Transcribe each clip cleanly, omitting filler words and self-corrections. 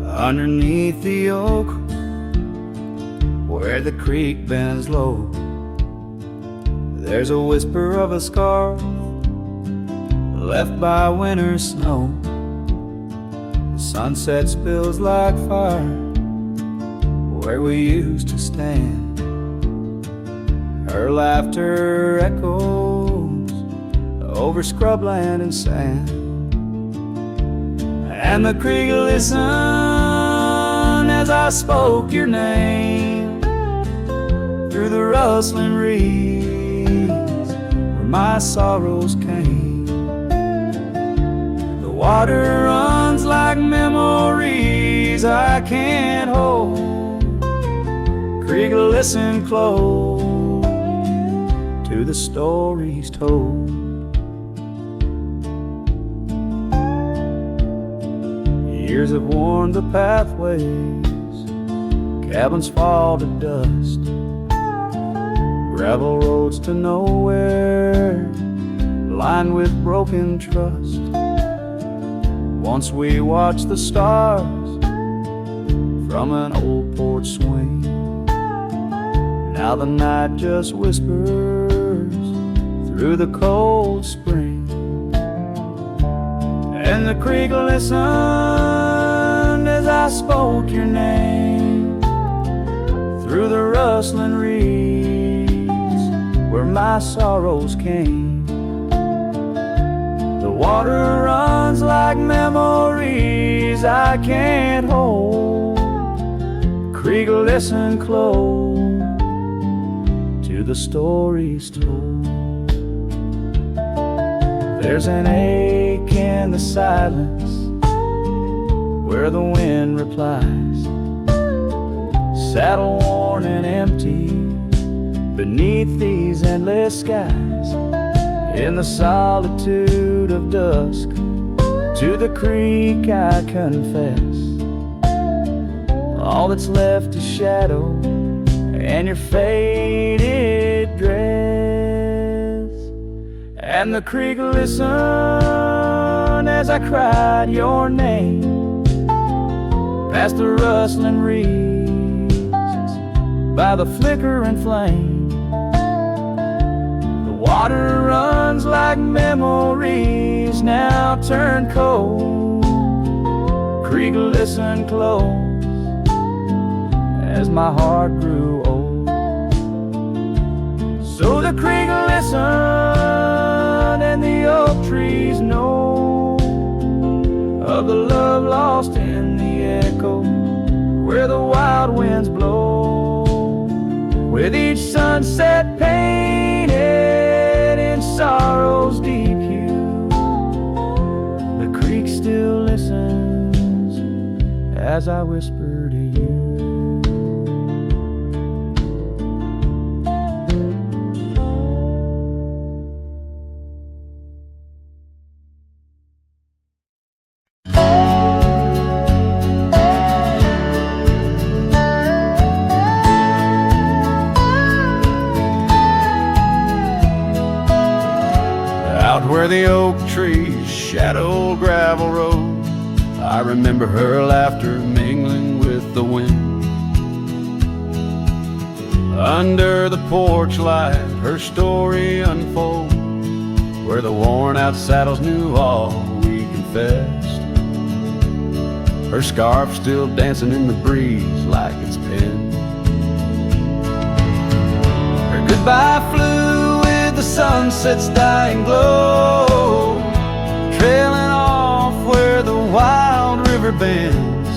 Underneath the oak, where the creek bends low, there's a whisper of a scar left by winter's snow. The sunset spills like fire where we used to stand. Her laughter echoes over scrubland and sand, and the creek listened as I spoke your name through the rustling reeds where my sorrows came. The water runs like memories I can't hold. Creek, listen close to the stories told. Years have worn the pathways, cabins fall to dust, gravel roads to nowhere, lined with broken trust. Once we watched the stars from an old porch swing. Now the night just whispers through the cold spring. And the creek listened as I spoke your name through the rustling reeds where my sorrows came. The water runs like memories I can't hold. Creek, listen close to the stories told. There's an ache in the silence where the wind replies, saddle worn and empty beneath these endless skies. In the solitude of dusk, to the creek I confess, all that's left is shadow and your faded dress. And the creek listened as I cried your name past the rustling reeds by the flickering flame. The water runs like memories now turned cold. Creek, listen close as my heart grew old. So the creek listened and the oak trees know of the love lost in the echo where the wild winds blow, with each sunset painted in sorrow's deep hue. The creek still listens as I whisper to you. Where the oak trees shadow gravel road, I remember her laughter mingling with the wind. Under the porch light, her story unfolds, where the worn out saddles knew all we confessed. Her scarf still dancing in the breeze like it's pinned. Her goodbye flew with the sunset's dying glow, trailing off where the wild river bends,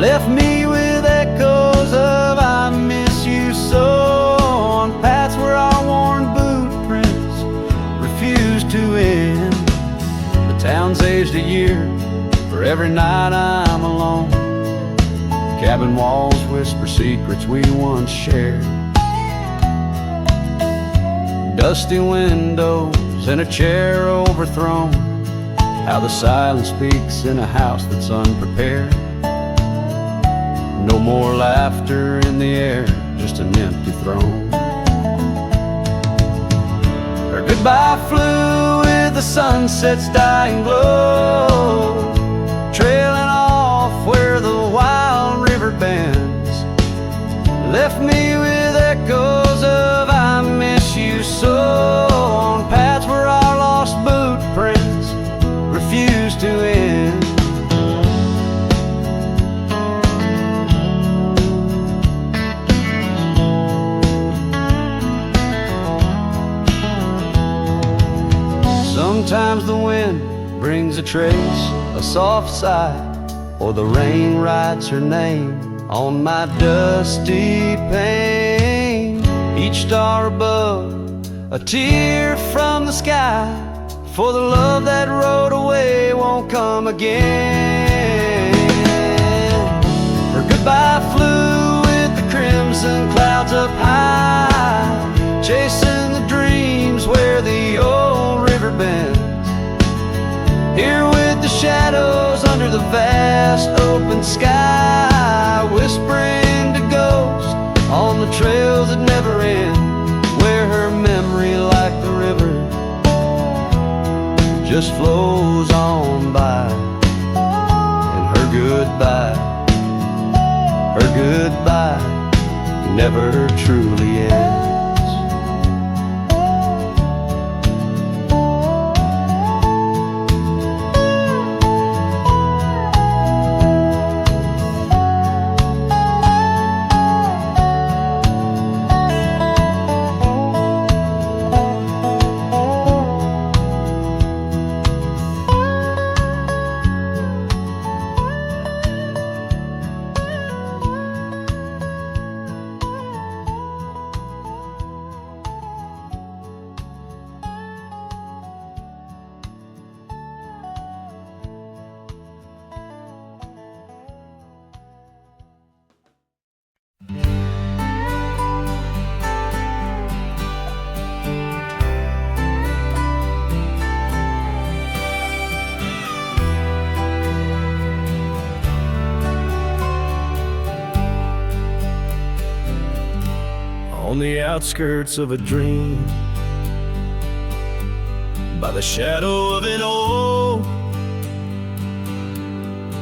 left me with echoes of I miss you so, on paths where our worn boot prints refuse to end. The town's aged a year for every night I'm alone. Cabin walls whisper secrets we once shared. Dusty windows and a chair overthrown, how the silence speaks in a house that's unprepared. No more laughter in the air, just an empty throne. Her goodbye flew with the sunset's dying glow, trailing off where the wild river bends, left me with echoes of I miss you so, on paths where our lost boot prints refuse to end. Sometimes the wind brings a trace, a soft sigh, or the rain writes her name on my dusty pane. Each star above, a tear from the sky, for the love that rode away won't come again. Her goodbye flew with the crimson clouds up high, chasing the dreams where the old river bends. Here with the shadows under the vast open sky, whispering to ghosts on the trails that never end, where her memory like the river just flows on by, and her goodbye never truly ends. On the outskirts of a dream, by the shadow of an oak,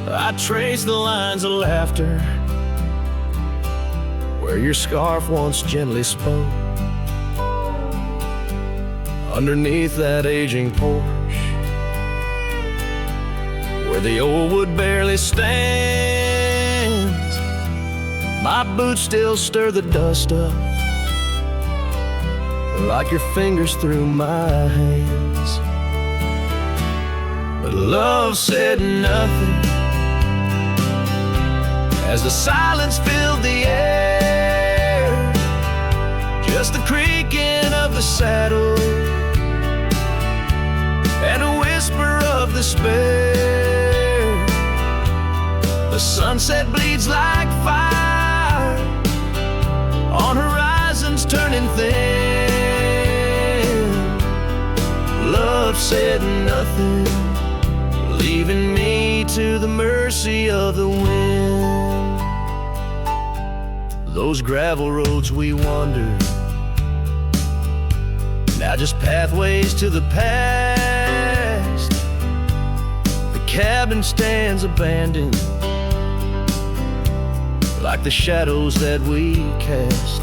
I trace the lines of laughter where your scarf once gently spoke. Underneath that aging porch, where the old wood barely stands, my boots still stir the dust up like your fingers through my hands. But love said nothing as the silence filled the air, just the creaking of the saddle and a whisper of despair. The sunset bleeds like fire on horizons turning thin. Love said nothing, leaving me to the mercy of the wind. Those gravel roads we wandered, now just pathways to the past. The cabin stands abandoned, like the shadows that we cast.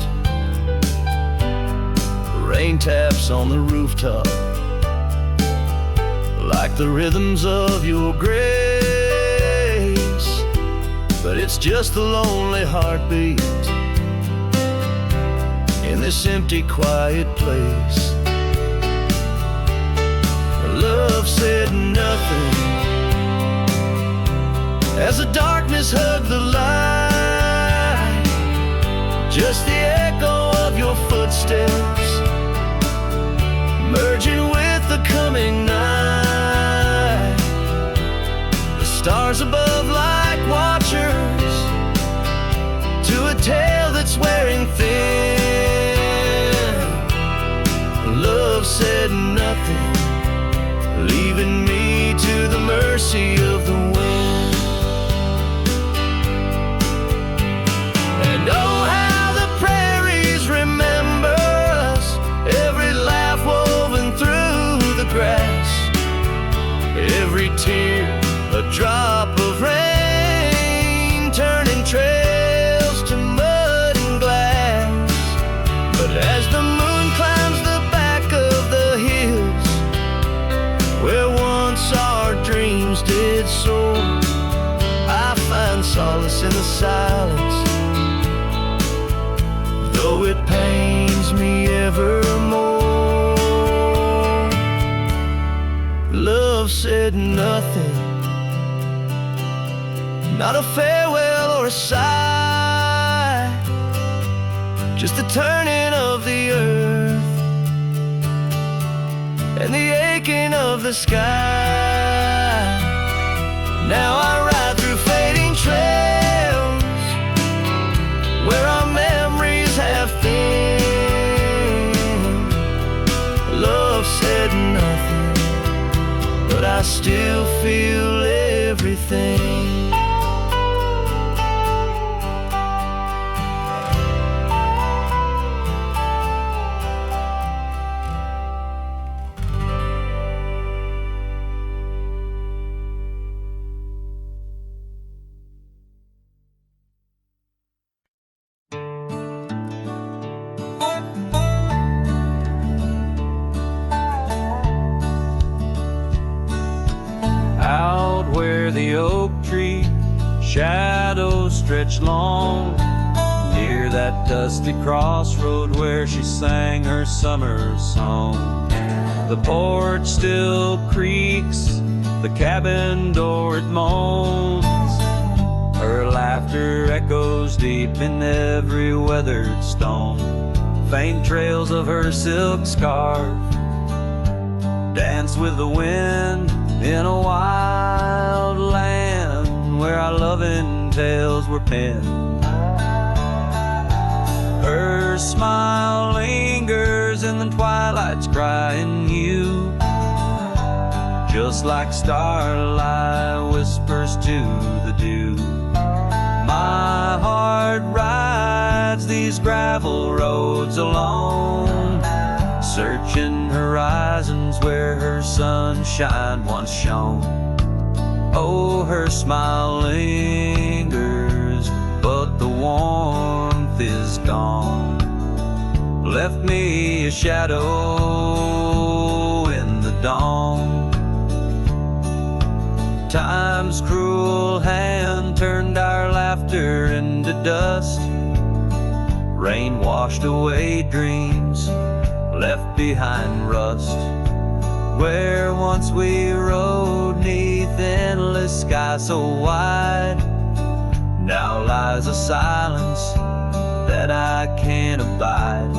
Rain taps on the rooftop, like the rhythms of your grace. But it's just a lonely heartbeat in this empty, quiet place. Love said nothing as the darkness hugged the light, just the echo of your footsteps merging with the coming night. The stars above like watchers to a tale that's wearing thin. Love said nothing, leaving me to the mercy of the wind. And oh, how the prairies remember us, every laugh woven through the grass. every tear a drop of rain, turning trails to mud and glass. But as the moon climbs the back of the hills where once our dreams did soar, I find solace in the silence, though it pains me evermore. Love said nothing, not a farewell or a sigh, just the turning of the earth and the aching of the sky. Now I ride through fading trails where our memories have thinned. Love said nothing, but I still feel everything. The oak tree shadows stretch long, near that dusty crossroad where she sang her summer song. The porch still creaks, the cabin door it moans, her laughter echoes deep in every weathered stone. Faint trails of her silk scarf dance with the wind in a wild land where our loving tales were penned. Her smile lingers in the twilight's crying hue, just like starlight whispers to the dew. My heart rides these gravel roads alone, searching horizons where her sunshine once shone. Oh, her smile lingers, but the warmth is gone. Left me a shadow in the dawn. Time's cruel hand turned our laughter into dust. Rain washed away dreams, left behind rust. Where once we rode neath endless sky so wide, now lies a silence that I can't abide.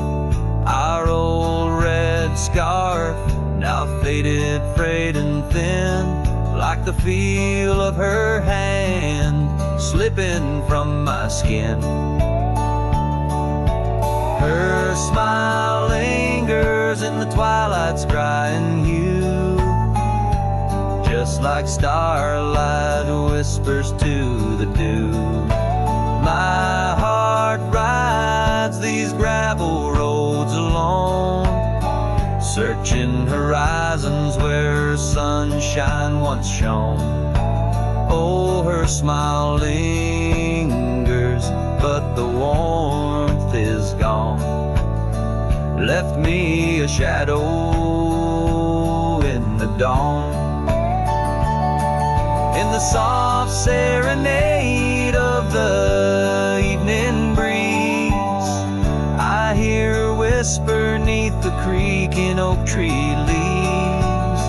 Our old red scarf, now faded, frayed and thin, like the feel of her hand slipping from my skin. Her smile lingers in the twilight's crying hue, just like starlight whispers to the dew. My heart rides these gravel roads alone, searching horizons where sunshine once shone. Oh, her smile lingers, but the warmth is gone. Left me a shadow in the dawn. In the soft serenade of the evening breeze, I hear her whisper neath the creaking oak tree leaves.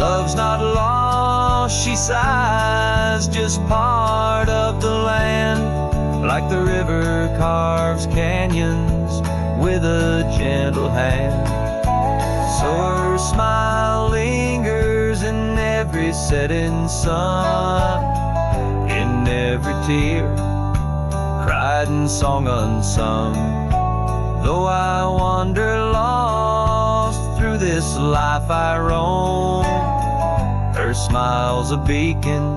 Love's not lost, she sighs, just part of the land, like the river carves canyons with a gentle hand. So her smile lingers in every setting sun, in every tear cried and song unsung. Though I wander lost through this life I roam, her smile's a beacon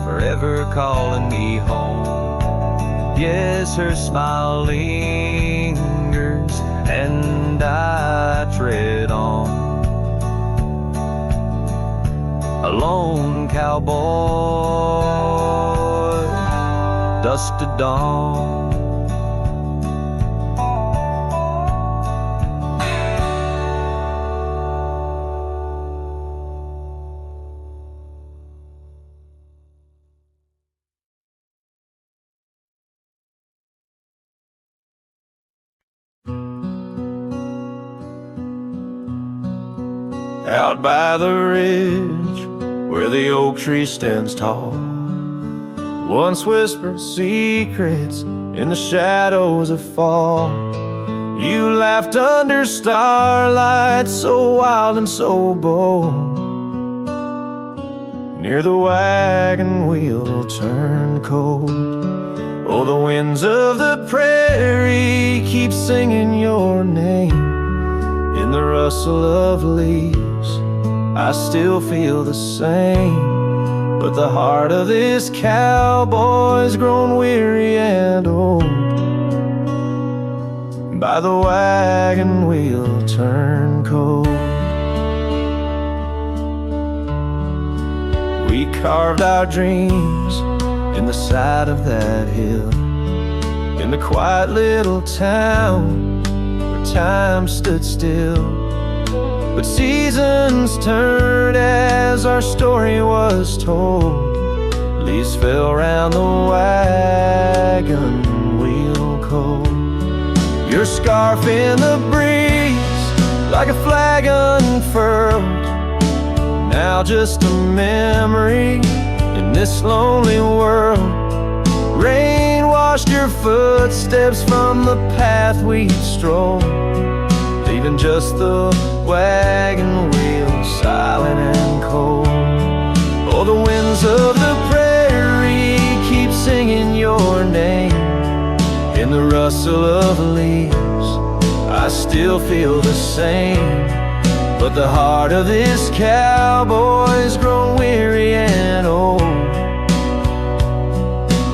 forever calling me home. Yes, her smile lingers and I tread on. lone cowboy, dusk to dawn. Out by the ridge where the oak tree stands tall, once whispered secrets in the shadows of fall. You laughed under starlight so wild and so bold. Near the wagon wheel turned cold. Oh, the winds of the prairie keep singing your name. In the rustle of leaves I still feel the same, but the heart of this cowboy's grown weary and old. By the wagon wheel turned cold. We carved our dreams in the side of that hill, in the quiet little town where time stood still. But seasons turned as our story was told. Leaves fell round the wagon wheel cold. Your scarf in the breeze like a flag unfurled, now just a memory in this lonely world. Rain washed your footsteps from the path we'd strolled, leaving just the wagon wheel silent and cold. Oh, the winds of the prairie keep singing your name. In the rustle of leaves I still feel the same, but the heart of this cowboy's grown weary and old.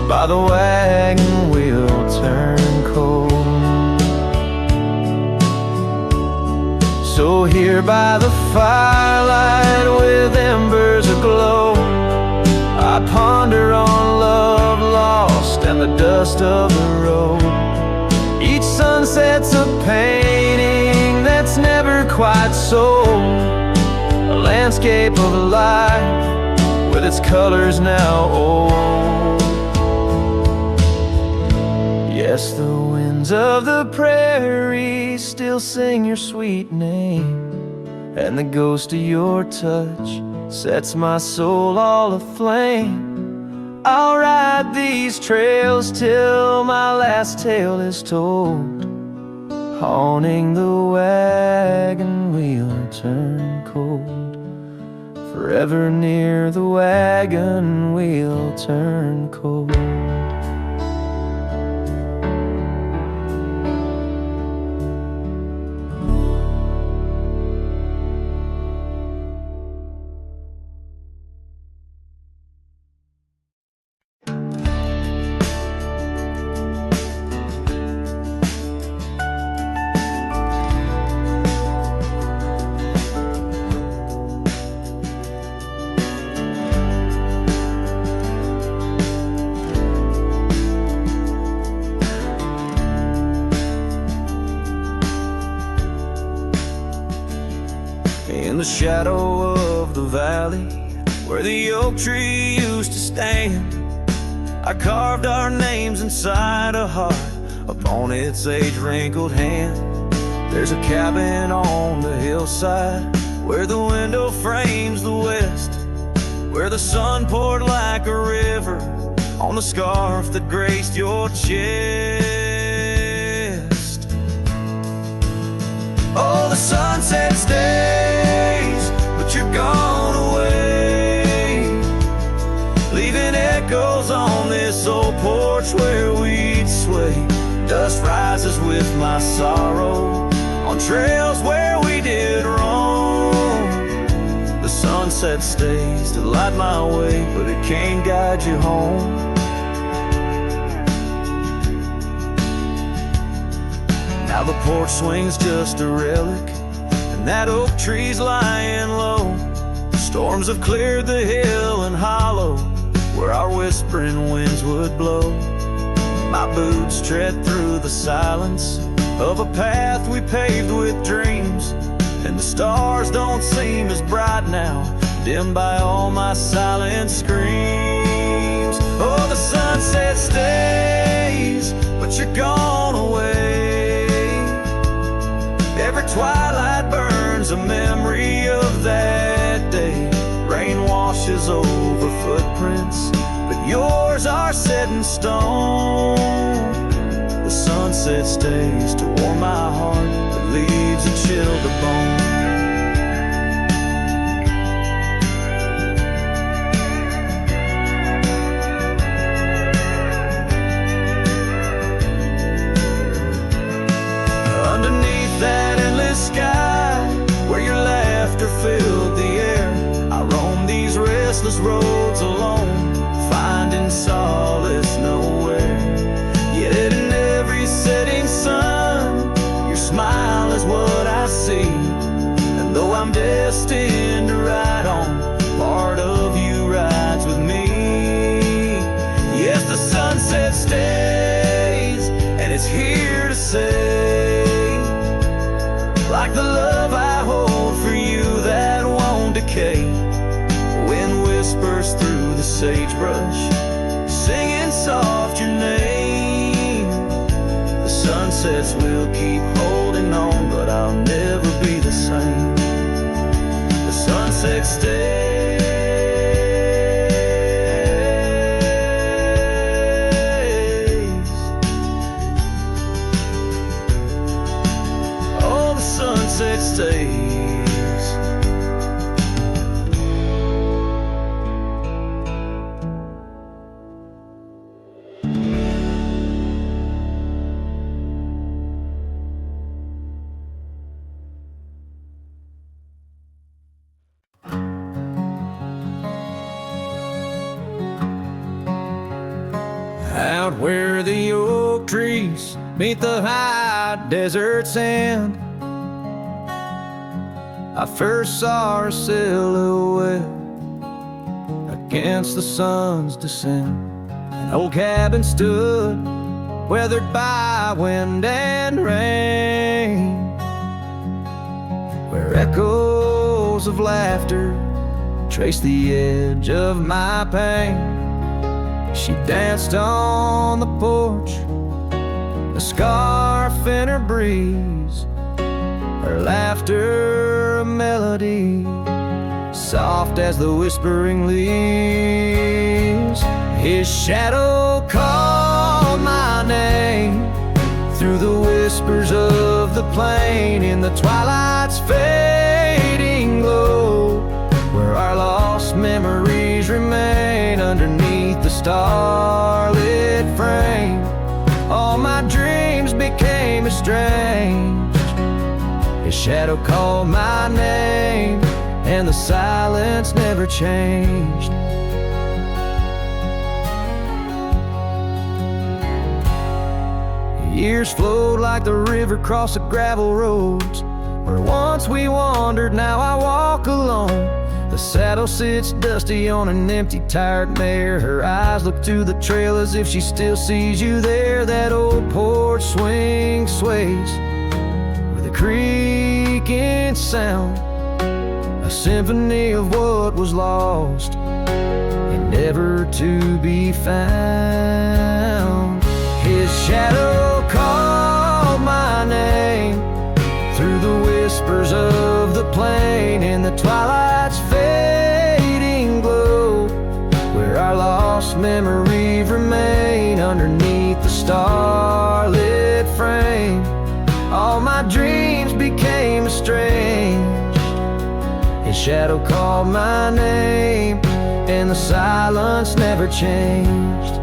By the wagon wheel turned cold. So here by the firelight with embers aglow, I ponder on love lost and the dust of the road. Each sunset's a painting that's never quite sold, a landscape of life with its colors now old. Yes, the winds of the prairie still sing your sweet name, and the ghost of your touch sets my soul all aflame. I'll ride these trails till my last tale is told, haunting the wagon wheel turned cold. Forever near the wagon wheel turned cold. In the shadow of the valley where the oak tree used to stand, I carved our names inside a heart upon its age-wrinkled hand. There's a cabin on the hillside where the window frames the west, where the sun poured like a river on the scarf that graced your chest. Oh, the sunset stays, but you're gone away, leaving echoes on this old porch where we'd sway. Dust rises with my sorrow on trails where we did wrong. The sunset stays to light my way, but it can't guide you home. Now the porch swing's just a relic, and that oak tree's lying low. The storm Storms have cleared the hill and hollow where our whispering winds would blow. My boots tread through the silence of a path we paved with dreams, and the stars don't seem as bright now, dimmed by all my silent screams. Oh, the sunset stays, but you're gone away. Every twilight burns a memory of that day. Rain washes over footprints, but yours are set in stone. The sunset stays to warm my heart, but leaves a chill to bone. Underneath that endless sky, where your laughter filled the air, I roam these restless roads alone, finding solace nowhere. Yet in every setting sun, your smile is what I see. And though I'm destined to ride on, part of you rides with me. Yes, the sunset stays, and it's here to say, like the love I hold for you that won't decay. Wind whispers through the sagebrush, singing soft your name. The sunsets will keep holding on, but I'll never be the same. The sunset stays. Oh, the sunset stays. Out where the oak trees meet the high desert sand, I first saw her silhouette against the sun's descent. An old cabin stood, weathered by wind and rain, where echoes of laughter traced the edge of my pain. She danced on the porch, a scarf in her breeze, her laughter a melody, soft as the whispering leaves. His shadow called my name through the whispers of the plain, in the twilight's fading glow, where our lost memories remain underneath the starlit frame. All my dreams became estranged. His shadow called my name, and the silence never changed. Years flowed like the river across the gravel roads, where once we wandered, now I walk alone. The saddle sits dusty on an empty, tired mare. Her eyes look to the trail as if she still sees you there. That old porch swing sways with a creaking sound, a symphony of what was lost and never to be found. His shadow called my name through the whispers of the plain, in the twilight's fading glow, where our lost memories remain underneath the starlit frame. All my dreams became estranged. His shadow called my name, and the silence never changed.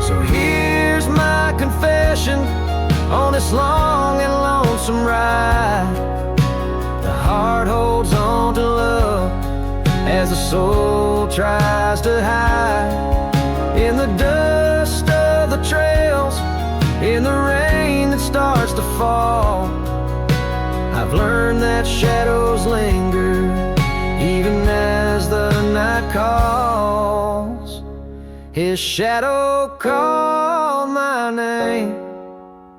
So here's my confession on this long and lonesome ride. The heart holds on to love as the soul tries to hide. In the dust of the trails, in the rain that starts to fall, I've I've learned that shadows linger even as the night calls. His shadow called my name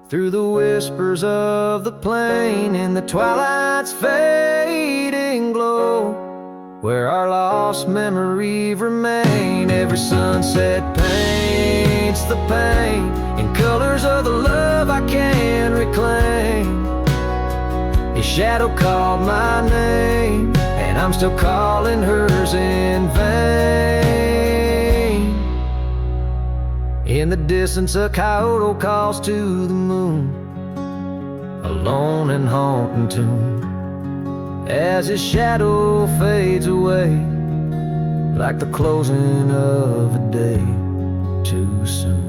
through the whispers of the plain, in the twilight's fading glow, where our lost memory remain. Every sunset paints the pain in colors of the love I can't reclaim. His shadow called my name, and I'm still calling hers in vain. In the distance a coyote calls to the moon, a lone and haunting tune, as his shadow fades away, like the closing of a day too soon.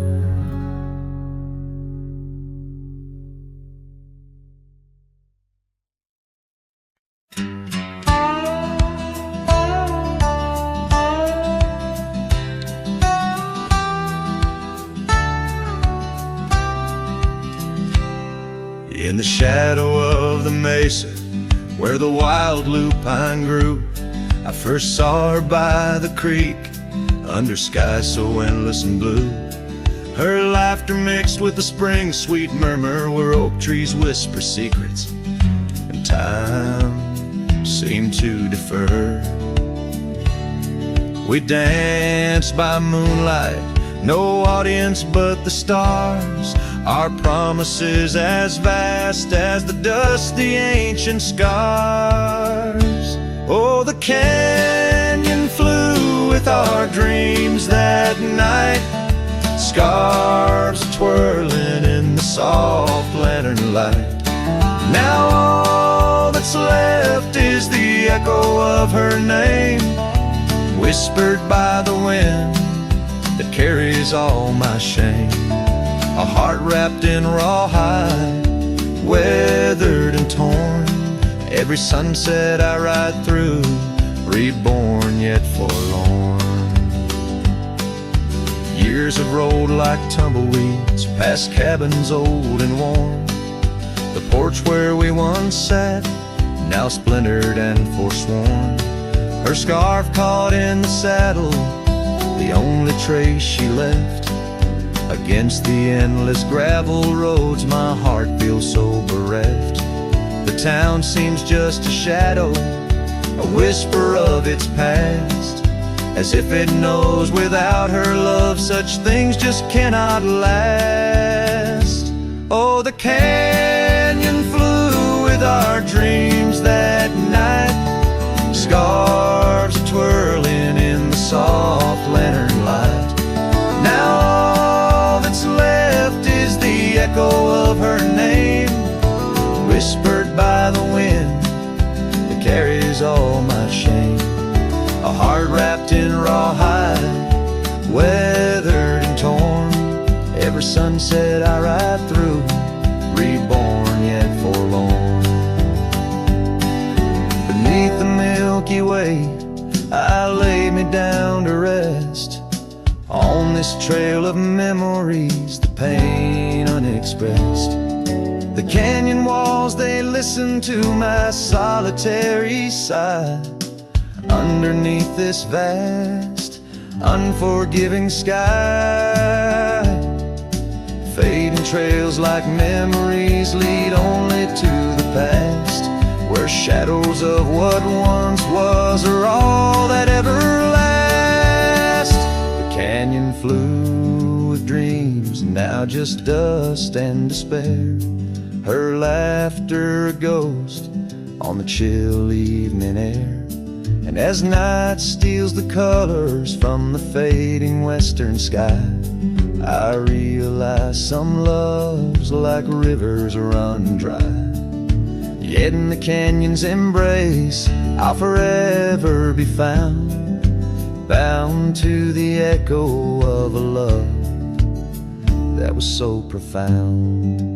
In the shadow of the mesa, where the wild lupine grew, I first saw her by the creek, under skies so endless and blue. Her laughter mixed with the spring's sweet murmur, where oak trees whisper secrets, and time seemed to defer. We danced by moonlight, no audience but the stars, our promises as vast as the dusty ancient scars. Oh, the canyon flew with our dreams that night, scarves twirling in the soft lantern light. Now all that's left is the echo of her name, whispered by the wind that carries all my shame. A heart wrapped in rawhide, weathered and torn. Every sunset I ride through, reborn yet forlorn. Years have rolled like tumbleweeds past cabins old and worn. The porch where we once sat, now splintered and forsworn. Her scarf caught in the saddle, the only trace she left. Against the endless gravel roads, my heart feels so bereft. The town seems just a shadow, a whisper of its past, as if it knows without her love such things just cannot last. Oh, the canyon flew with our dreams that night, scarves twirling in the soft lantern light. Now left is the echo of her name, whispered by the wind that carries all my shame. A heart wrapped in rawhide, weathered and torn. Every sunset I ride through, reborn yet forlorn. Beneath the Milky Way, I lay me down to rest. On this trail of memories, the pain unexpressed. The canyon walls, they listen to my solitary sigh. Underneath this vast, unforgiving sky, fading trails like memories lead only to the past, where shadows of what once was are all that ever lasts. Canyon flew with dreams, now just dust and despair. Her laughter a ghost on the chill evening air. And as night steals the colors from the fading western sky, I realize some loves like rivers run dry. Yet in the canyon's embrace, I'll forever be found, bound to the echo of a love that was so profound.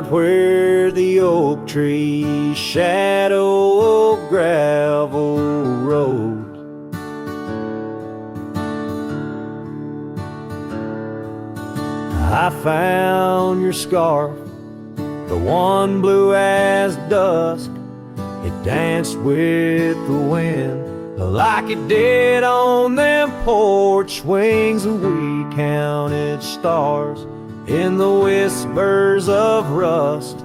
yard where the oak trees shadow a gravel road. I found your scarf, the one blue as dusk. It danced with the wind like it did on them porch swings, and we counted stars in the whispers of rust,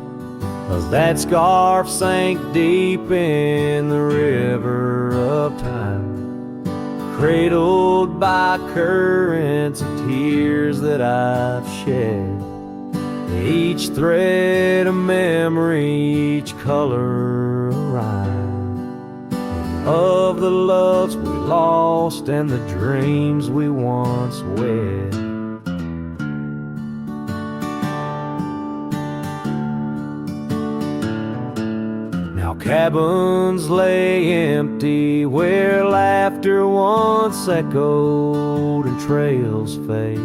'cause that scarf sank deep in the river of time, cradled by currents of tears that I've shed. Each thread a memory, each color a rhyme, of the loves we lost and the dreams we once wed. Now cabins lay empty where laughter once echoed and trails fade,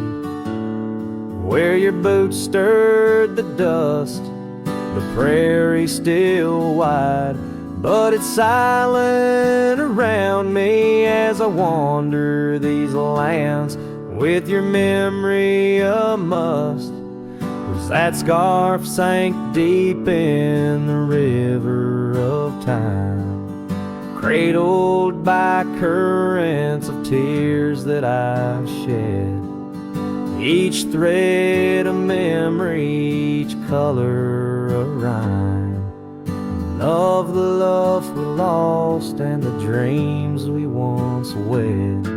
where your boots stirred the dust, the prairie still wide, but it's silent around me as I wander these lands with your memory a must. 'Cause that scarf sank deep in the river of time, cradled by currents of tears that I've shed. Each thread a memory, each color a rhyme, of the loves we lost and the dreams we once wed.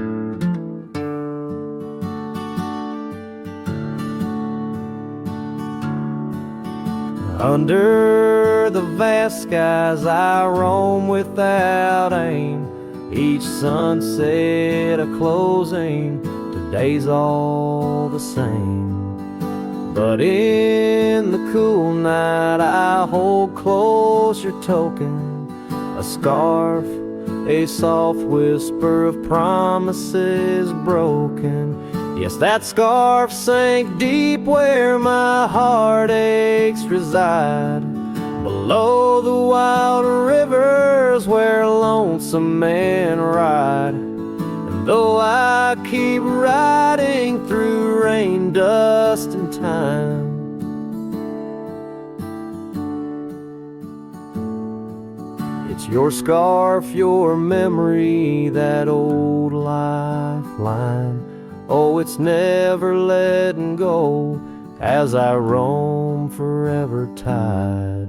Under the vast skies I roam without aim, each sunset a closing, today's all the same. But in the cool night I hold close your token, a scarf, a soft whisper of promises broken. Yes, that scarf sank deep where my heartaches reside, below the wild rivers where lonesome men ride. And though I keep riding through rain, dust, and time, it's your scarf, your memory, that old lifeline. Oh, it's never letting go as I roam forever tied.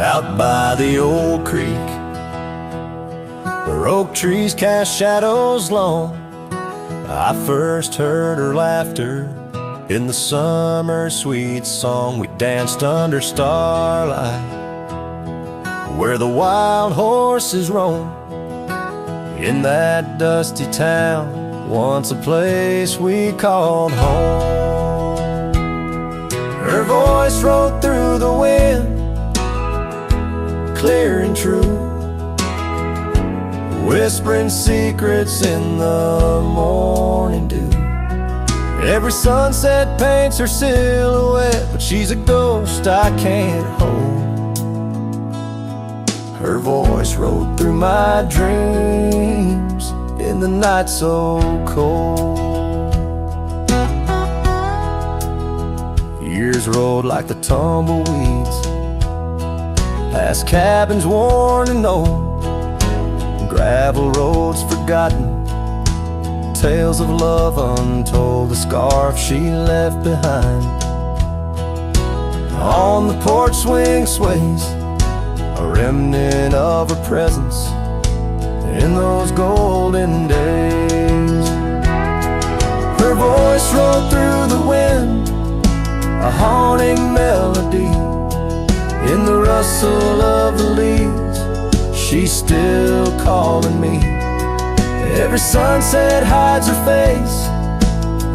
Out by the old creek, where oak trees cast shadows long, I first heard her laughter in the summer sweet song. We danced under starlight, where the wild horses roam, in that dusty town, once a place we called home. Her voice rolled through the wind, clear and true, whispering secrets in the morning dew. Every sunset paints her silhouette, but she's a ghost I can't hold. Her voice rode through my dreams in the night so cold. Years rolled like the tumbleweeds, past cabins worn and old, gravel roads forgotten, tales of love untold. The scarf she left behind on the porch swing sways, a remnant of her presence in those golden days. Her voice rolled through the wind, a haunting melody. In the rustle of the leaves, she's still calling me. Every sunset hides her face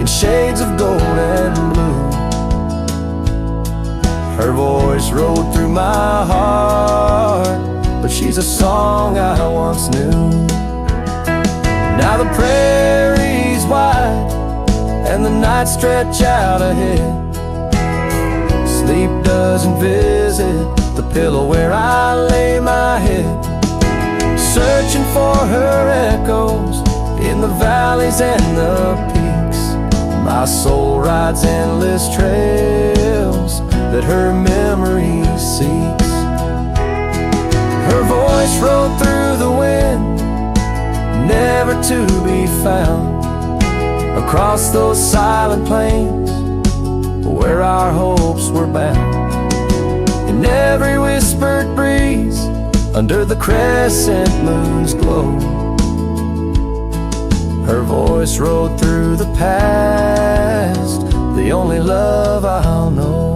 in shades of gold and blue. Her voice rolled through my heart, but she's a song I once knew. Now the prairie's wide and the nights stretch out ahead. Sleep doesn't visit the pillow where I lay my head, searching for her echoes in the valleys and the peaks. My soul rides endless trails that her memory seeks. Her voice rolled through the wind, never to be found, across those silent plains where our hopes were bound. In every whispered breeze, under the crescent moon's glow, her voice rode through the past, the only love I'll know.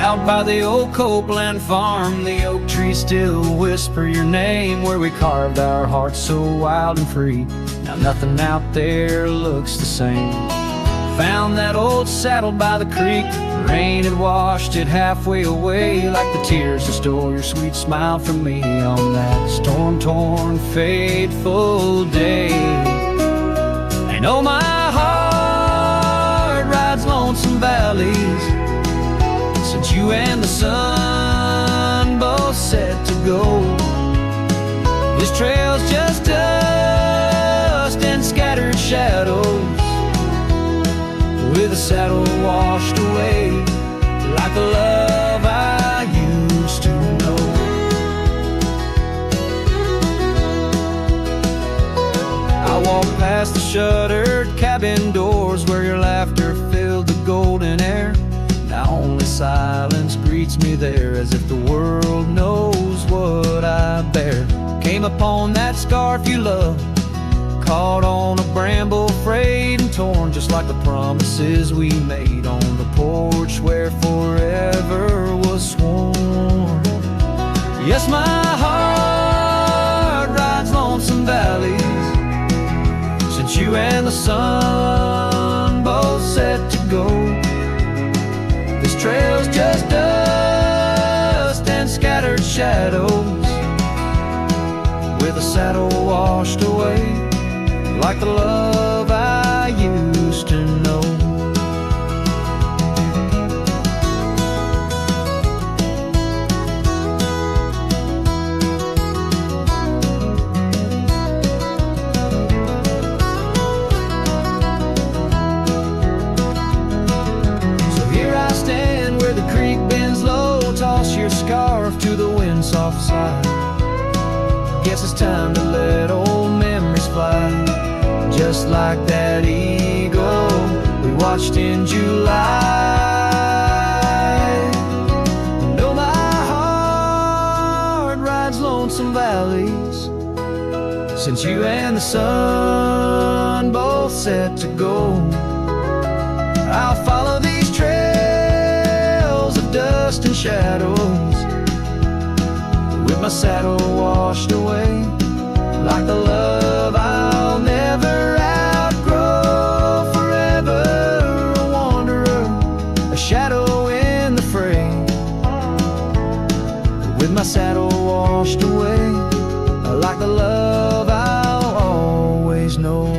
Out by the old Copeland farm, the oak trees still whisper your name, where we carved our hearts so wild and free. Now nothing out there looks the same. Found that old saddle by the creek, the rain had washed it halfway away, like the tears that stole your sweet smile from me on that storm-torn, fateful day. And oh, my heart rides lonesome valleys since you and the sun both set to go. This trail's just dust and scattered shadows, with a saddle washed away, like the love I used to know. I walked past the shuttered cabin doors, where your laughter filled the golden air. Now only silence greets me there, as if the world knows what I bear. Came upon that scarf you loved, caught on a bramble, frayed and torn, just like the promises we made on the porch where forever was sworn. Yes, my heart rides lonesome valleys since you and the sun both set to go. This trail's just dust and scattered shadows, with a saddle washed away, like the love I used to know. So here I stand where the creek bends low, toss your scarf to the wind's soft side. Guess it's time to let old memories fly, just like that eagle we watched in July. And oh, my heart rides lonesome valleys since you and the sun both set to go. I'll follow these trails of dust and shadows, with my saddle washed away, like the love I'll never outgrow. Forever a wanderer, a shadow in the fray, with my saddle washed away, like the love I'll always know.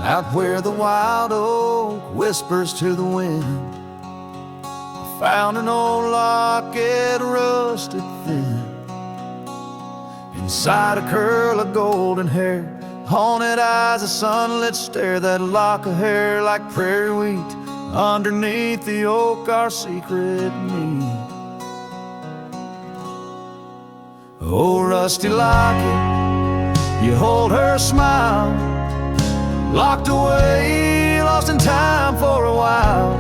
out where the wild oak whispers to the wind. I found an old locket, rusted thin. Inside a curl of golden hair, haunted eyes, a sunlit stare. That lock of hair like prairie wheat, underneath the oak our secret need. Oh, rusty locket, you hold her smile, locked away, lost in time for a while.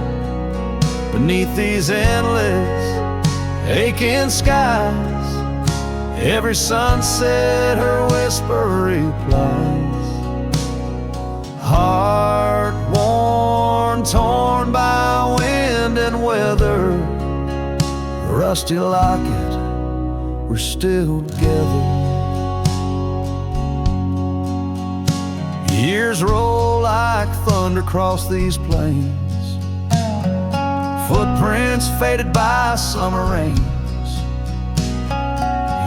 Beneath these endless, aching skies, every sunset her whisper replies. Heart worn, torn by wind and weather, rusty locket, we're still together. Years roll like thunder across these plains, footprints faded by summer rains.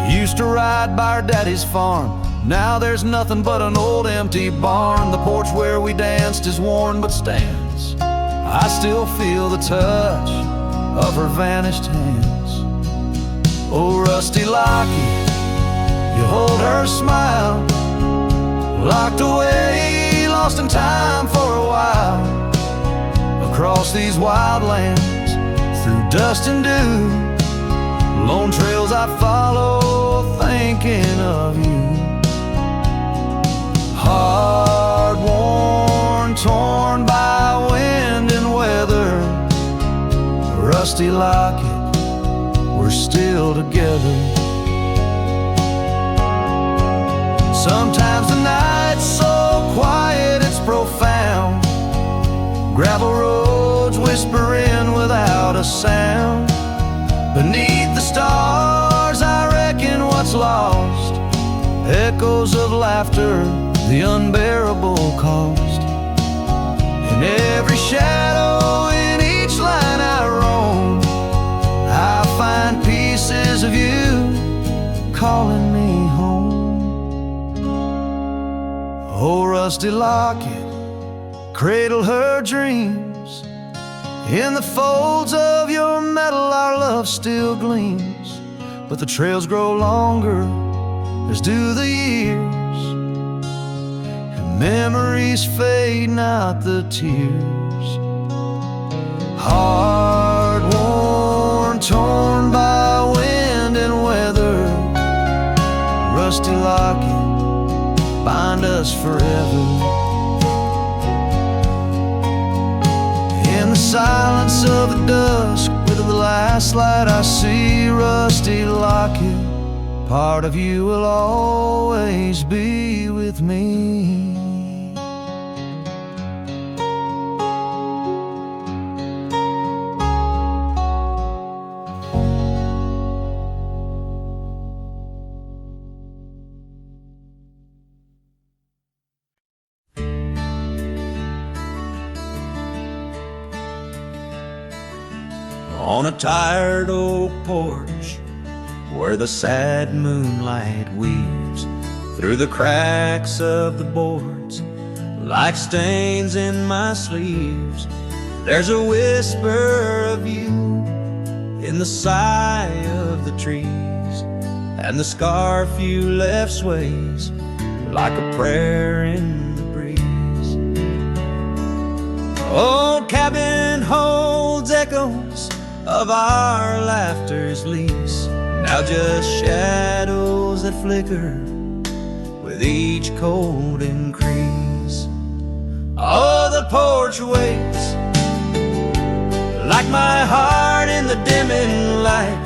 Used to ride by our daddy's farm, now there's nothing but an old empty barn. The porch where we danced is worn but stands. I still feel the touch of her vanished hands. Oh, rusty locket, you hold her smile, locked away, lost in time for a while. Across these wild lands, through dust and dew, lone trails I follow, thinking of you. Hard worn, torn by wind and weather, rusty locket, we're still together. Sometimes the night's so quiet it's profound, gravel roads whispering without a sound. Beneath the stars I reckon what's lost, echoes of laughter, the unbearable cost. In every shadow, in each line I roam, I find pieces of you calling me home. Oh, rusty locket, cradle her dreams. In the folds of your metal our love still gleams. But the trails grow longer, as do the years, and memories fade, not the tears. Hard worn, torn by wind and weather, rusty locket, bind us forever. In the silence of the dusk, with the last light I see, rusty locket, part of you will always be with me. On a tired oak porch, where the sad moonlight weaves through the cracks of the boards like stains in my sleeves, there's a whisper of you in the sigh of the trees, and the scarf you left sways like a prayer in the breeze. Old cabin holds echoes of our laughter's lease, now just shadows that flicker with each cold increase. Oh, the porch waits like my heart in the dimming light,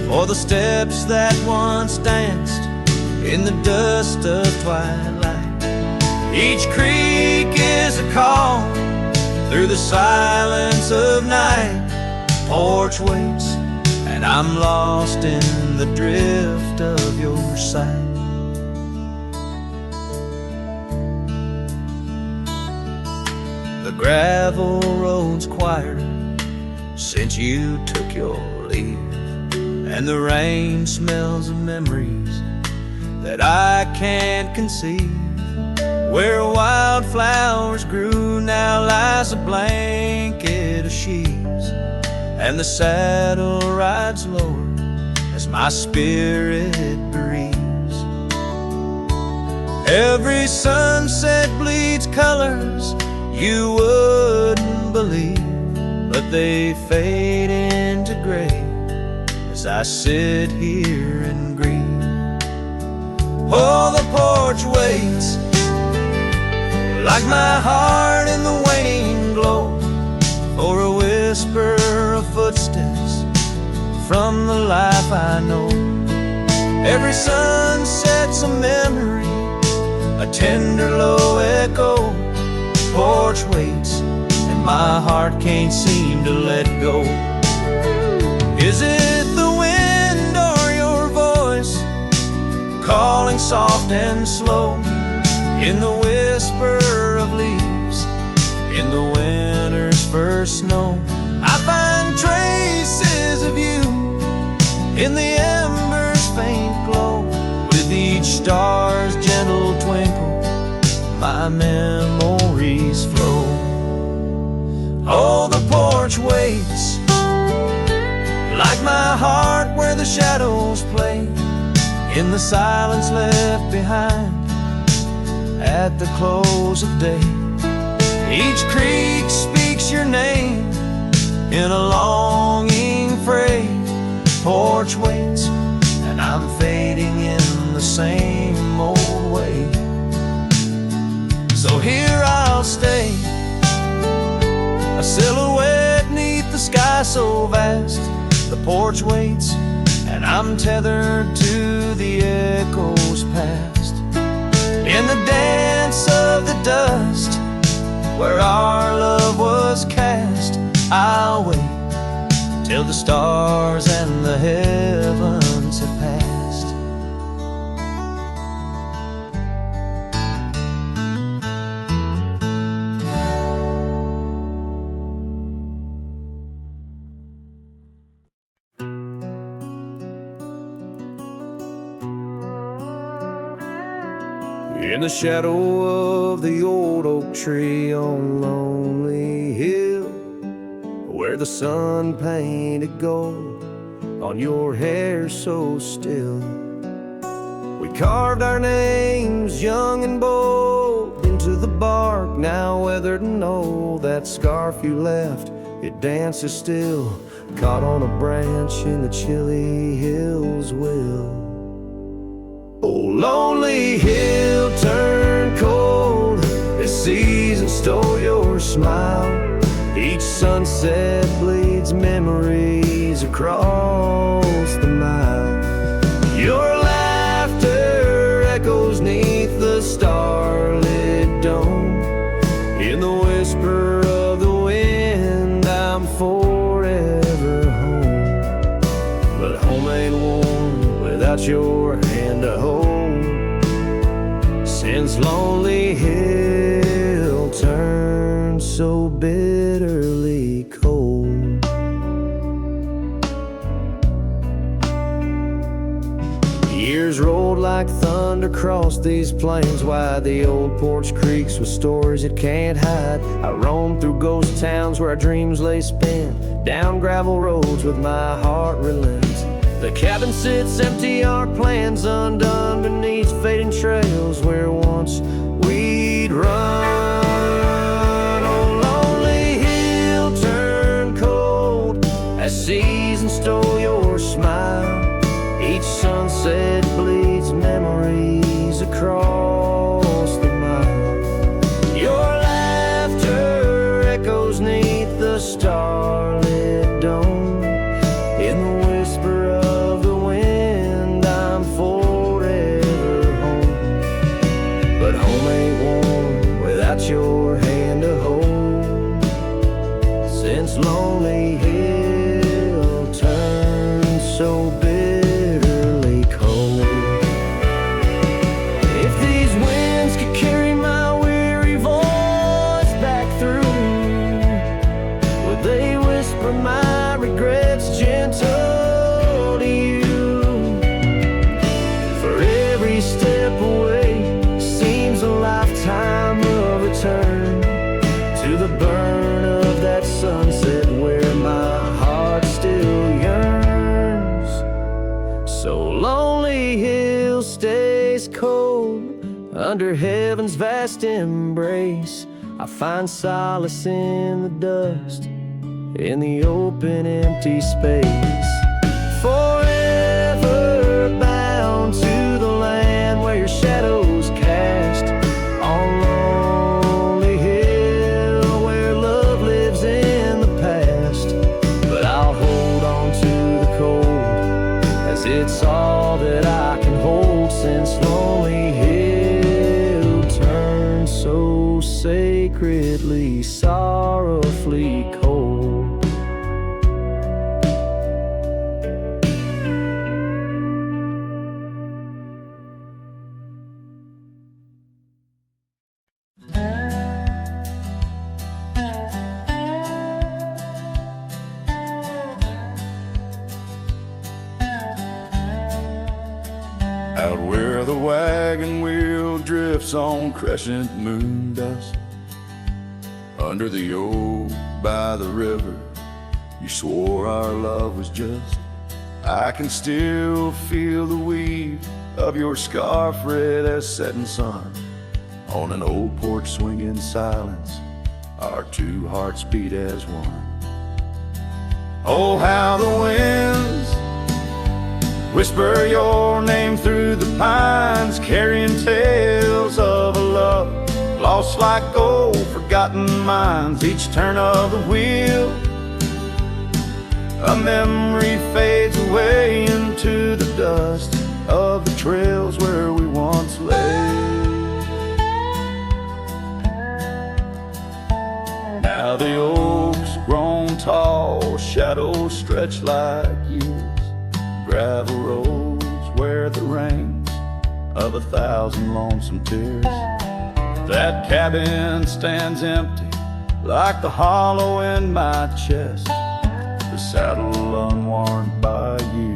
for the steps that once danced in the dust of twilight. Each creak is a call through the silence of night. Porch waits, and I'm lost in the drift of your sight. The gravel road's quieter since you took your leave, and the rain smells of memories that I can't conceive. Where wildflowers grew now lies a blanket of sheaves, and the saddle rides lower as my spirit breathes. Every sunset bleeds colors you wouldn't believe, but they fade into gray as I sit here and grieve. Oh, the porch waits like my heart in the waning glow for a whisper of footsteps from the life I know. Every sunset's a memory, a tender low echo. Porch waits and my heart can't seem to let go. Is it the wind or your voice calling soft and slow in the whisper of leaves in the winter's first snow? I find traces of you in the embers' faint glow. With each star's gentle twinkle, my memories flow. Oh, the porch waits like my heart where the shadows play in the silence left behind at the close of day. Each creek speaks your name in a longing fray. Porch waits and I'm fading in the same old way. So here I'll stay, a silhouette neath the sky so vast. The porch waits and I'm tethered to the echoes past. In the dance of the dust where our love was cast, I'll wait till the stars and the heavens have passed. In the shadow of the old oak tree on Lonely Hill, where the sun painted gold on your hair so still, we carved our names young and bold into the bark, now weathered and old. That scarf you left, it dances still, caught on a branch in the chilly hills will. Oh, lonely hill turned cold, this season stole your smile. Each sunset bleeds memories across the mile. Your laughter echoes neath the starlit dome. In the whisper of the wind, I'm forever home. But home ain't warm without your hand to hold. Since Lonely Hill turned so bitterly cold. Years rolled like thunder across these plains, why the old porch creaks with stories it can't hide. I roamed through ghost towns where our dreams lay spent, down gravel roads with my heart relents. The cabin sits empty, our plans undone beneath fading trails where once we'd run. Oh, lonely hill turned cold as season stole your smile. Each sunset bleeds memories across the mile. Your laughter echoes neath the starlit dome. In the whisper of the wind, I'm forever home. But home ain't warm without your hand to hold. Since Lonely Hill turned so bitterly cold. If these winds could carry my weary voice back through, would they turn to the burn of that sunset where my heart still yearns. So Lonely Hill stays cold under heaven's vast embrace. I find solace in the dust, in the open empty space. Forever bound to the land where your shadows cast on Lonely Hill, where love lives in the past. But I'll hold on to the cold, as it's all that I can hold, since Lonely Hill turned so sacredly, sorrowfully cold. Out where the wagon wheel drifts on crescent moon dust, under the oak by the river, you swore our love was just. I can still feel the weave of your scarf red as setting sun. On an old porch swing in silence, our two hearts beat as one. Oh, how the winds whisper your name through the pines, carrying tales of a love lost like old forgotten mines. Each turn of the wheel, a memory fades away into the dust of the trails where we once lay. Now the oaks grown tall, shadows stretch like years, gravel roads where the rains of 1,000 lonesome tears. That cabin stands empty like the hollow in my chest, the saddle unworn by you,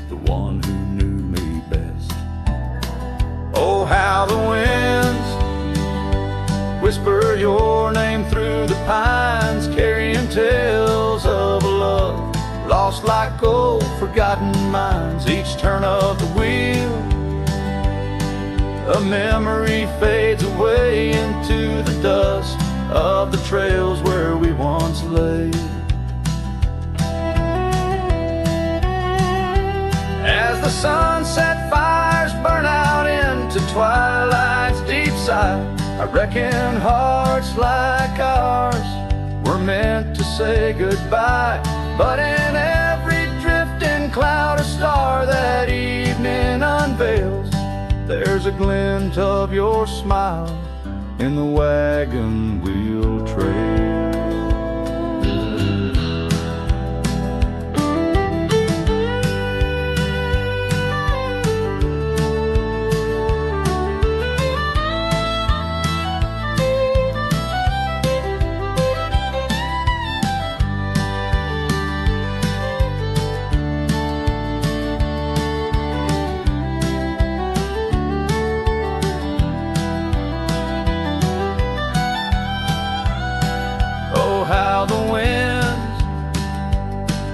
the one who knew me best. Oh, how the winds whisper your name through the pines, carrying tales of a love lost like old forgotten mines. Each turn of the wheel, a memory fades away into the dust of the trails where we once lay. As the sunset fires burn out into twilight's deep side, I reckon hearts like ours were meant to say goodbye. But in every drifting cloud, a star that evening unveils, there's a glint of your smile in the wagon wheel trail.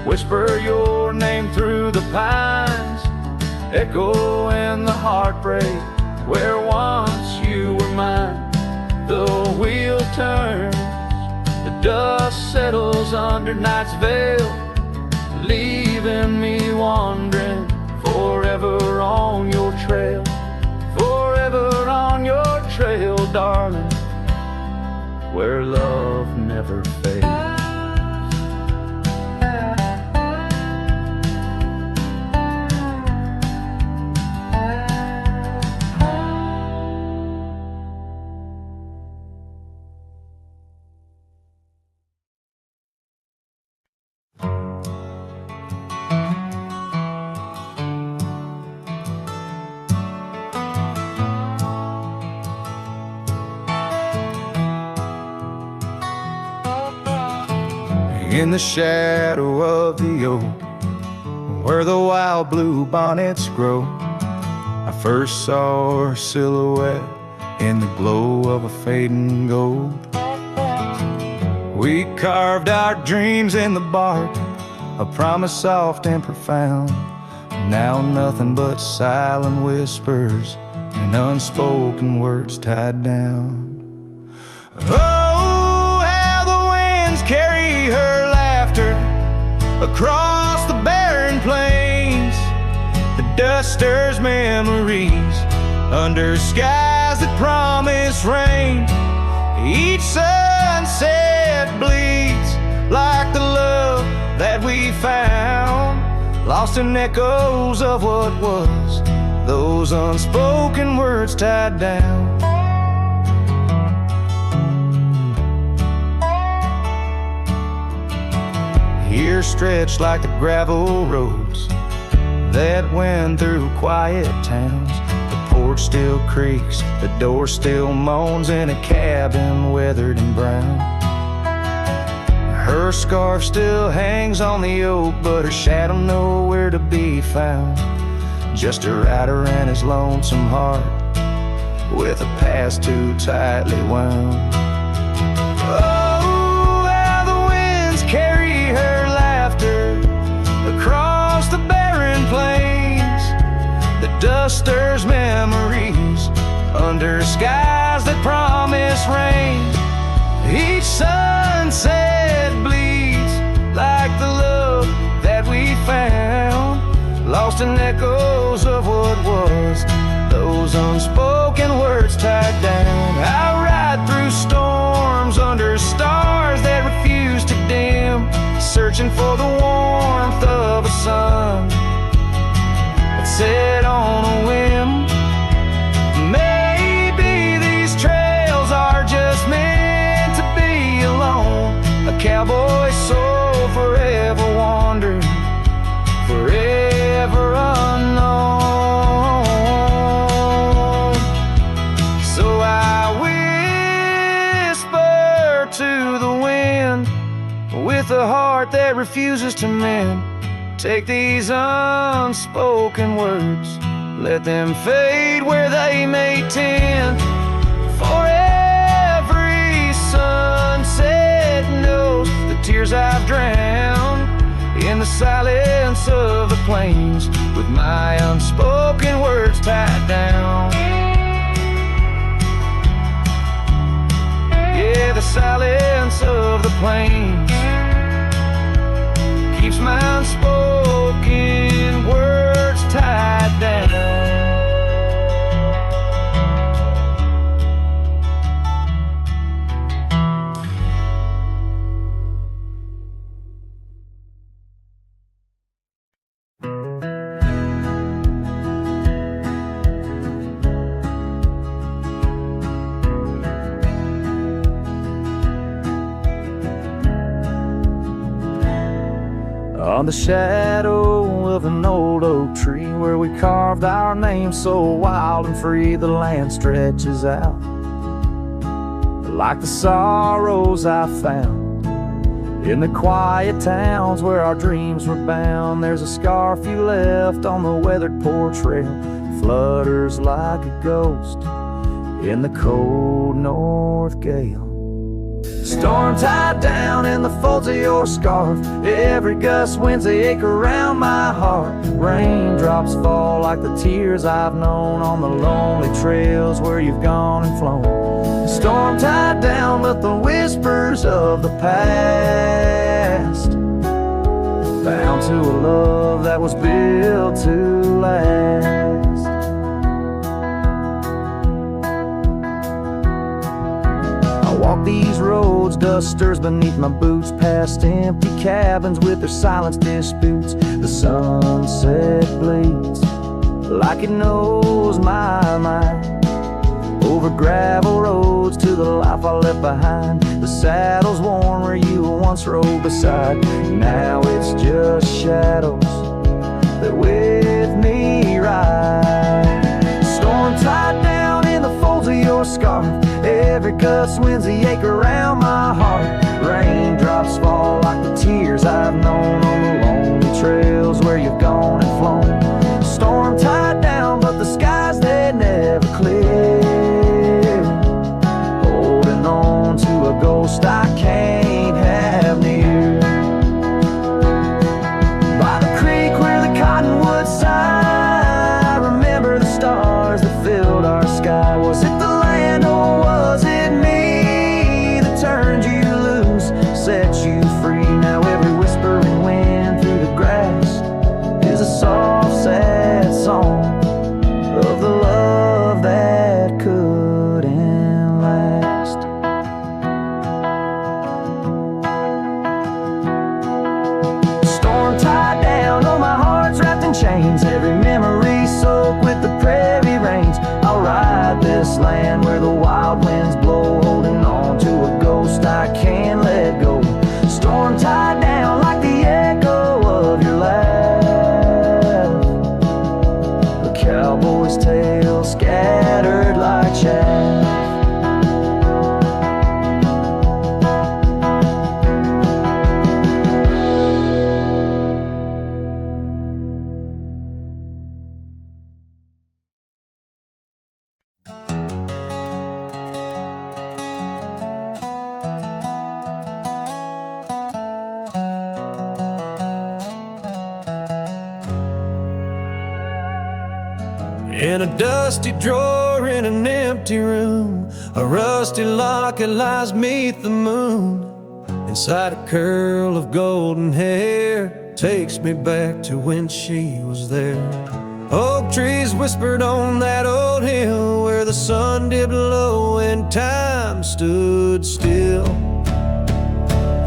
Whisper your name through the pines, echo in the heartbreak where once you were mine. The wheel turns, the dust settles under night's veil, leaving me wandering forever on your trail, forever on your trail, darling, where love never fades. In the shadow of the oak, where the wild blue bonnets grow, I first saw her silhouette in the glow of a fading gold. We carved our dreams in the bark, a promise soft and profound. Now nothing but silent whispers and unspoken words tied down. Oh, how the winds carry her laughter across the barren plains. The dust stirs memories under skies that promise rain. Each sunset bleeds like the love that we found, lost in echoes of what was, those unspoken words tied down. Here stretched like the gravel roads that went through quiet towns. The porch still creaks, the door still moans in a cabin weathered and brown. Her scarf still hangs on the oak, but her shadow nowhere to be found. Just a rider and his lonesome heart, with a past too tightly wound. Oh, how the winds carry her laughter across the barren plains. The dust stirs memories under skies that promise rain. Each sunset bleeds like the love that we found, lost in echoes of what was, those unspoken words tied down. I ride through storms under stars that refuse to dim, searching for the warmth of a sun that set on a whim. Maybe these trails are just meant to be alone. A cowboy's soul forever wandered, forever unknown. So I whisper to the wind with a heart that refuses to mend. Take these unspoken words, let them fade where they may tend. For every sunset knows the tears I've drowned in the silence of the plains, with my unspoken words tied down. Yeah, the silence of the plains keeps my unspoken words tied down. On the shadow of an old oak tree where we carved our names so wild and free, the land stretches out like the sorrows I found in the quiet towns where our dreams were bound. There's a scarf you left on the weathered porch rail, flutters like a ghost in the cold north gale. Storm tied down in the folds of your scarf, every gust winds they ache around my heart. Raindrops fall like the tears I've known on the lonely trails where you've gone and flown. Storm tied down but the whispers of the past, bound to a love that was built to last. Walk these roads, dust stirs beneath my boots, past empty cabins with their silence disputes. The sunset bleeds like it knows my mind, over gravel roads to the life I left behind. The saddle's worn where you once rode beside, now it's just shadows that with me ride. Storm tied down in the folds of your scarf, every gust winds the ache around my heart. Raindrops fall like the tears I've known on the lonely trails where you've gone and flown. Storm tied down but the skies they never clear. chains, every memory soaked with the prairie rains. I'll ride this land where the wild winds blow, holding on to a ghost I can't let go. Storm tied down like the echo of your laugh, a cowboy's tale scattered like chaff. In a dusty drawer in an empty room, a rusty locket lies 'neath the moon. Inside a curl of golden hair takes me back to when she was there. Oak trees whispered on that old hill where the sun dipped low and time stood still.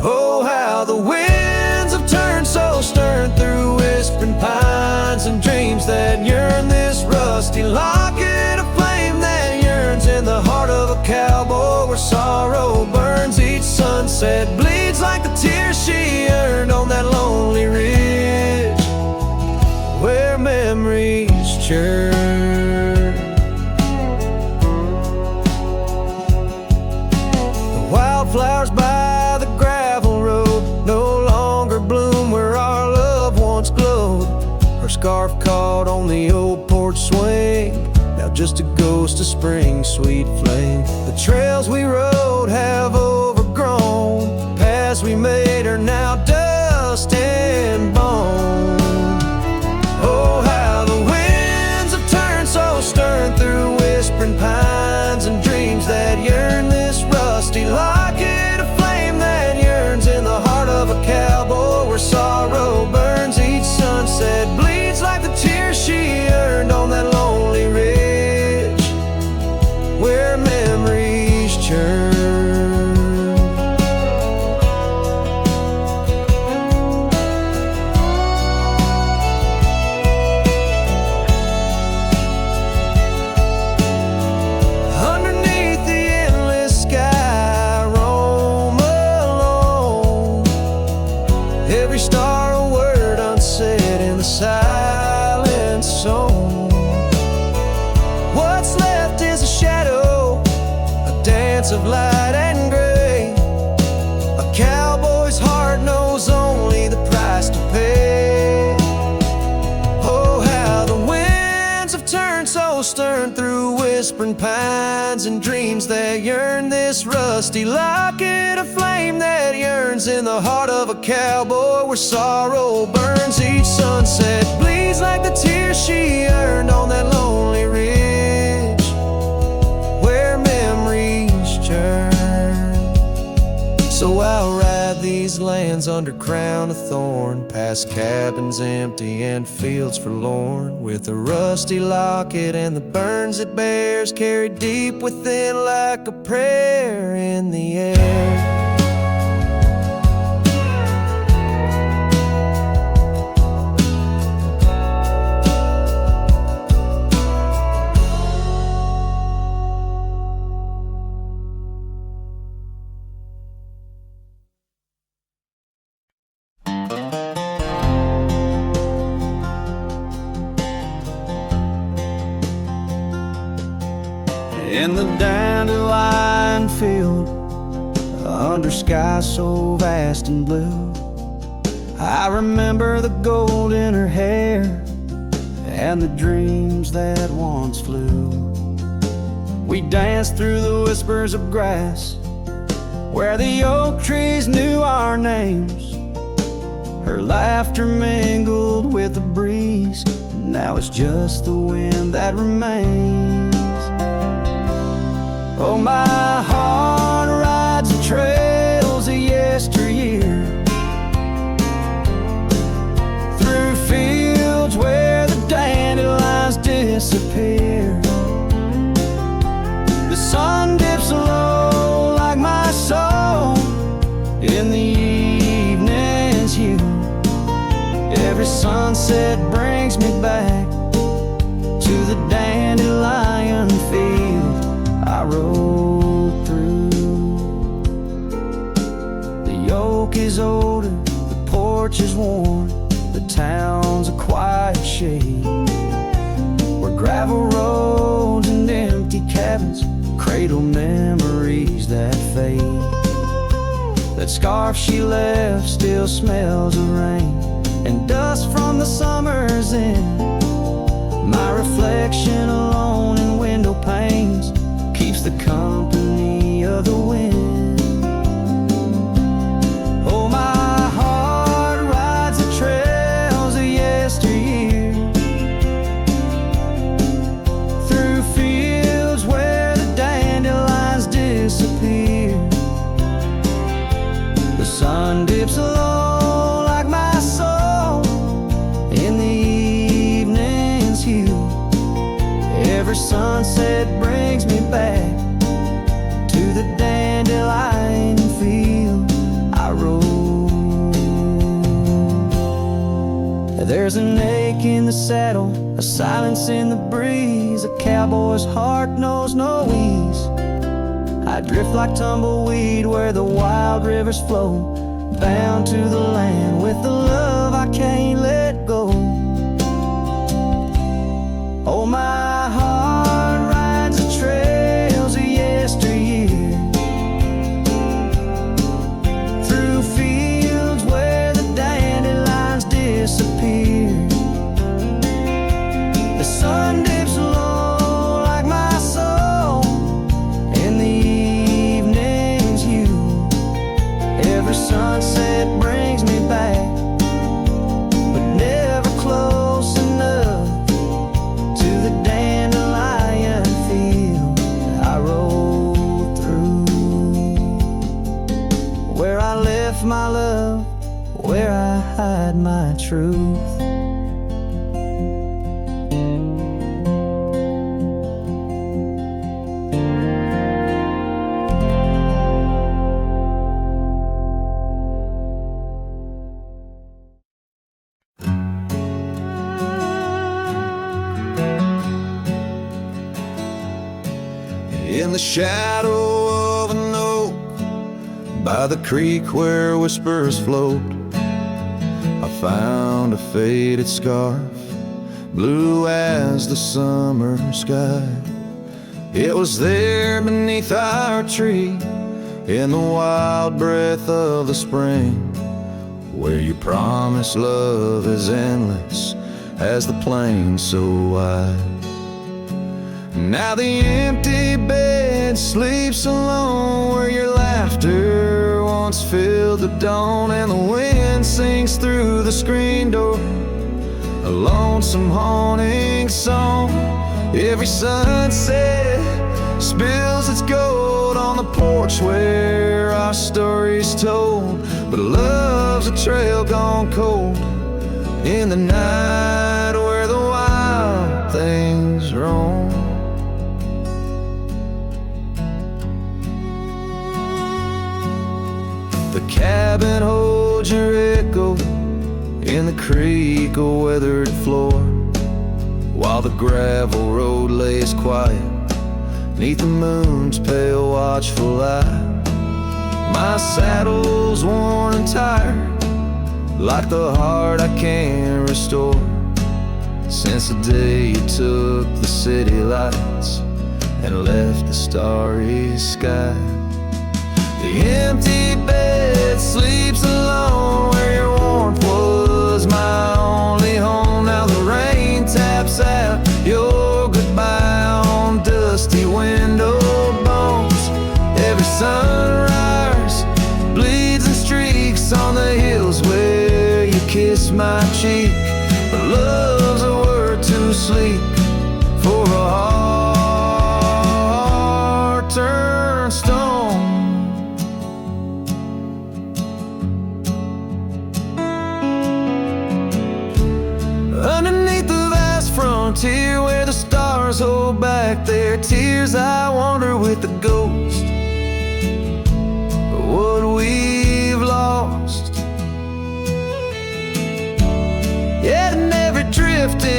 Oh, how the winds have turned so stern through whispering pines and dreams that yearn. This rusty locket of flame that yearns in the heart of a cowboy where sorrow burns. Each sunset bleeds like the tears she earned on that lonely ridge where memories churn. The wildflowers by the gravel road no longer bloom where our love once glowed. Her scarf caught on the old porch swing, now just a ghost of spring's sweet flame. The trails we rode have overgrown, paths we made are now dust and bone. Oh, how the winds have turned so stern through whispering pines and dreams that yearn. This rusty locket of flame that yearns in the heart of a cowboy where sorrow burns. Each sunset bleeds like the tears she earned on that lonely ridge where memories churn. Underneath the endless sky, roam alone. Every star a word unsaid in the silent song. What's left is a shadow, a dance of light and gray. A cowboy's heart knows only the price to pay. Oh, how the winds have turned so stern through whispering pines and dreams that yearn. This rusty locket of flame that yearns in the heart of a cowboy where sorrow burns. Each sunset bleeds like the tears she earned on that lonely ridge where memories churn. So I'll ride these lands under crown of thorn, past cabins empty and fields forlorn, with a rusty locket and the burns it bears carried deep within like a prayer in the air. In the dandelion field, under sky so vast and blue, I remember the gold in her hair and the dreams that once flew. We danced through the whispers of grass where the oak trees knew our names. Her laughter mingled with the breeze, now it's just the wind that remains. Oh, my heart rides the trails of yesteryear, through fields where the dandelions disappear. The sun dips low like my soul in the evening's hue. Every sunset brings brings me back to the dandelion field I rode through. The yoke is older, the porch is worn, the town's a quiet shade, where gravel roads and empty cabins cradle memories that fade. That scarf she left still smells of rain and dust from the summer's end. My reflection alone in window panes keeps the company of the wind. Oh, my heart rides the trails of yesteryear, through fields where the dandelions disappear. The sun dips low like my soul in the evening's hue. Every sunset brings me back to the dandelion field I rode. There's an ache in the saddle, a silence in the breeze. A cowboy's heart knows no ease. I drift like tumbleweed where the wild rivers flow, bound to the land with the love I can't let go. Oh, my heart rides the trails of yesteryear, through fields where the dandelions disappear. The sun dips low like my soul in the evening's hue. Every sunset brings me back, but never close enough to the dandelion field I rode through. Where I left my love, where I hide my truth. In the shadow of an oak, by the creek where whispers float, I found a faded scarf, blue as the summer sky. It was there beneath our tree, in the wild breath of the spring, where you promise love is endless as the plain so wide. Now the empty bed sleeps alone, where your laughter once filled the dawn, and the wind sings through the screen door, a lonesome haunting song. Every sunset spills its gold on the porch where our story's told, but love's a trail gone cold in the night where the wild things roam. The cabin holds your echo in the creek, a weathered floor, while the gravel road lays quiet neath the moon's pale watchful eye. My saddle's worn and tired, like the heart I can't restore, since the day you took the city lights and left the starry sky. The empty bed sleeps alone, where your warmth was my only home. Now the rain taps out your goodbye on dusty window bones. Every sunrise bleeds and streaks on the hills where you kiss my cheek, but love's a word too sleep for a heart turned stone. Underneath the vast frontier where the stars hold back their tears, I wander with the ghost of what we've lost. Yet in every drifting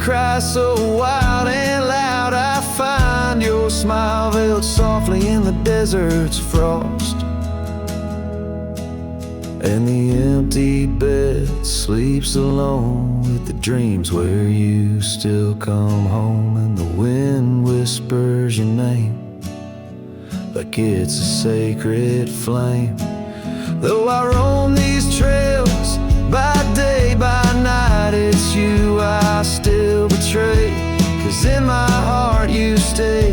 cry so wild and loud. I find your smile veiled softly in the desert's frost, and the empty bed sleeps alone with the dreams where you still come home. And the wind whispers your name like it's a sacred flame. Though I roam these trails by day, by night, it's you I still betray. 'Cause in my heart you stay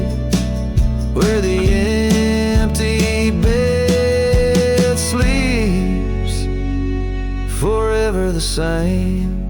where the empty bed sleeps, forever the same.